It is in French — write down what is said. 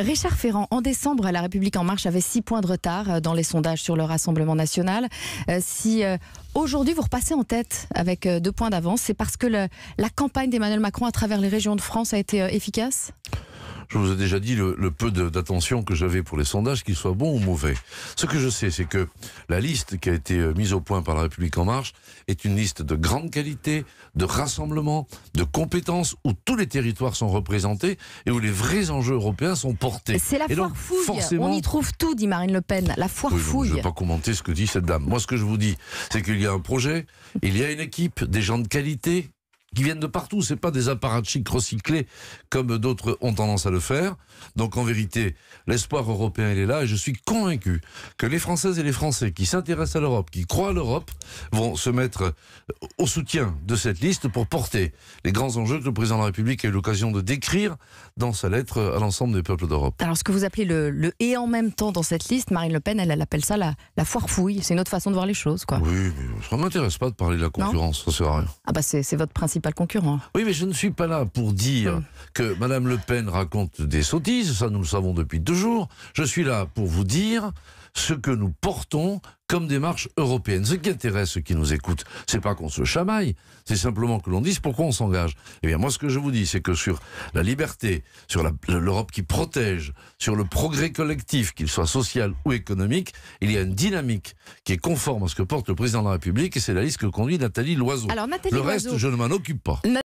Richard Ferrand, en décembre, La République En Marche avait 6 points de retard dans les sondages sur le Rassemblement National. Si aujourd'hui vous repassez en tête avec 2 points d'avance, c'est parce que la campagne d'Emmanuel Macron à travers les régions de France a été efficace ? Je vous ai déjà dit le peu d'attention que j'avais pour les sondages, qu'ils soient bons ou mauvais. Ce que je sais, c'est que la liste qui a été mise au point par La République En Marche est une liste de grande qualité, de rassemblement, de compétences, où tous les territoires sont représentés et où les vrais enjeux européens sont portés. C'est la foire fouille. Forcément... On y trouve tout, dit Marine Le Pen. La foire fouille. Je ne vais pas commenter ce que dit cette dame. Moi, ce que je vous dis, c'est qu'il y a un projet, il y a une équipe, des gens de qualité qui viennent de partout, c'est pas des apparatchiks recyclés comme d'autres ont tendance à le faire. Donc en vérité, l'espoir européen il est là et je suis convaincu que les Françaises et les Français qui s'intéressent à l'Europe, qui croient à l'Europe, vont se mettre au soutien de cette liste pour porter les grands enjeux que le président de la République a eu l'occasion de décrire dans sa lettre à l'ensemble des peuples d'Europe. Alors ce que vous appelez le et en même temps dans cette liste, Marine Le Pen, elle appelle ça la foire fouille. C'est une autre façon de voir les choses, quoi. Oui, mais ça ne m'intéresse pas de parler de la concurrence, ça sert à rien. Ah bah c'est votre principal concurrent. Oui, mais je ne suis pas là pour dire que Madame Le Pen raconte des sottises, ça nous le savons depuis toujours. Je suis là pour vous dire ce que nous portons comme démarche européenne. Ce qui intéresse ceux qui nous écoutent, c'est pas qu'on se chamaille, c'est simplement que l'on dise pourquoi on s'engage. Eh bien, moi, ce que je vous dis, c'est que sur la liberté, sur l'Europe qui protège, sur le progrès collectif, qu'il soit social ou économique, il y a une dynamique qui est conforme à ce que porte le président de la République, et c'est la liste que conduit Nathalie Loiseau. Alors, Nathalie le Loiseau, reste, je ne m'en occupe pas.